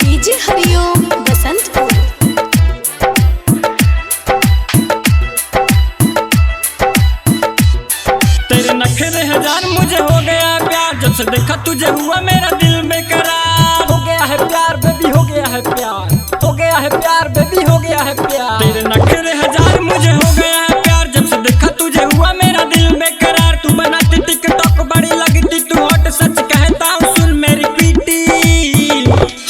DJ हरिओम बसंतपुर। तेरे नखरे हजार मुझे हो गया प्यार, जब से देखा तुझे हुआ मेरा दिल बेकरार। हो गया है प्यार बेबी, हो गया है प्यार, हो गया है प्यार बेबी, हो गया है प्यार। तेरे नखरे हजार मुझे हो गया है प्यार, जब से देखा तुझे हुआ मेरा दिल बेकरार। तू बनाती टिकटॉक बड़ी लगती तू हॉट, सच कहता हूँ सुन मेरी पीटी।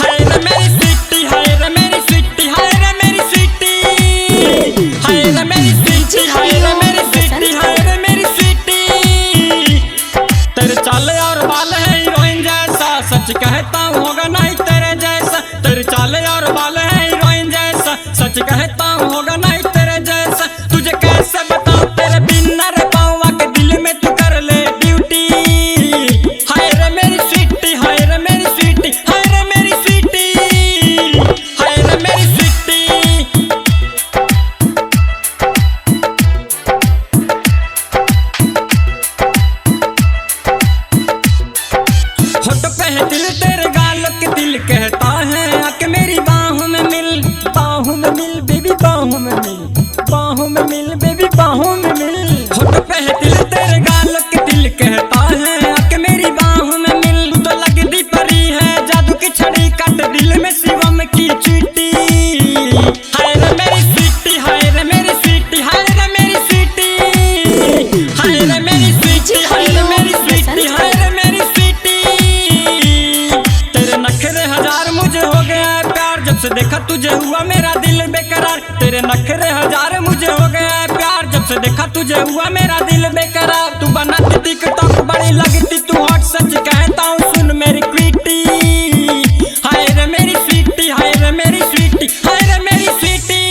हाय रे मेरी स्वीटी, हाय रे मेरी स्वीटी, हाय रे मेरी स्वीटी, हाय रे मेरी स्वीटी, हाय रे मेरी स्वीटी, हाय रे मेरी स्वीटी। तेरे चाले और बाल है हीरोइन जैसा, सच कहता हूँ होगा नहीं तेरे जैसा। तेरे चाले और बाल है हीरोइन जैसा, सच कहता हूँ होगा नहीं तेरे जैसा। तुझे कैसे बताऊं तेरे बिन न रह पाऊं, आके दिल में तू कर ले ड्यूटी। हाय रे मेरी स्वीटी, हाय रे मेरी स्वीटी, हाय रे मेरी स्वीटी, हाय रे मेरी स्वीटी। होठ पे है दिल तेरे गाल के दिल कहता है आके मेरी बाहों में मिल। बाहों में मिल बेबी, बाहों में मिल, बाहों में मिल बेबी, बाहों में मिल। होठ पे है दिल तेरे गाल के दिल कहता है आके मेरी बाहों में मिल। तू तो लगती परी है जादू की छड़ी, काट दिल में शिवम की चीटी। हाय रे मेरी स्वीटी, हाय रे मेरी स्वीटी, हाय रे मेरी स्वीटी, हाय रे मेरी स्वीटी, हाय रे मेरी स्वीटी, हाय रे मेरी स्वीटी। तेरे नखरे हजार मुझे हो गया है प्यार, जब से देखा तुझे हुआ मेरा दिल बेकरार। तेरे नखरे हजार मुझे हो गया है प्यार, जब से देखा तुझे हुआ मेरा दिल बेकरार। तू बनाती टिकटॉक बड़ी लगती तू हॉट, सच कहता हूँ सुन मेरी क्वीटी। हाय रे मेरी स्वीटी, हाय रे मेरी स्वीटी, हाय रे मेरी स्वीटी,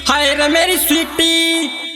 हाय रे मेरी स्वीटी।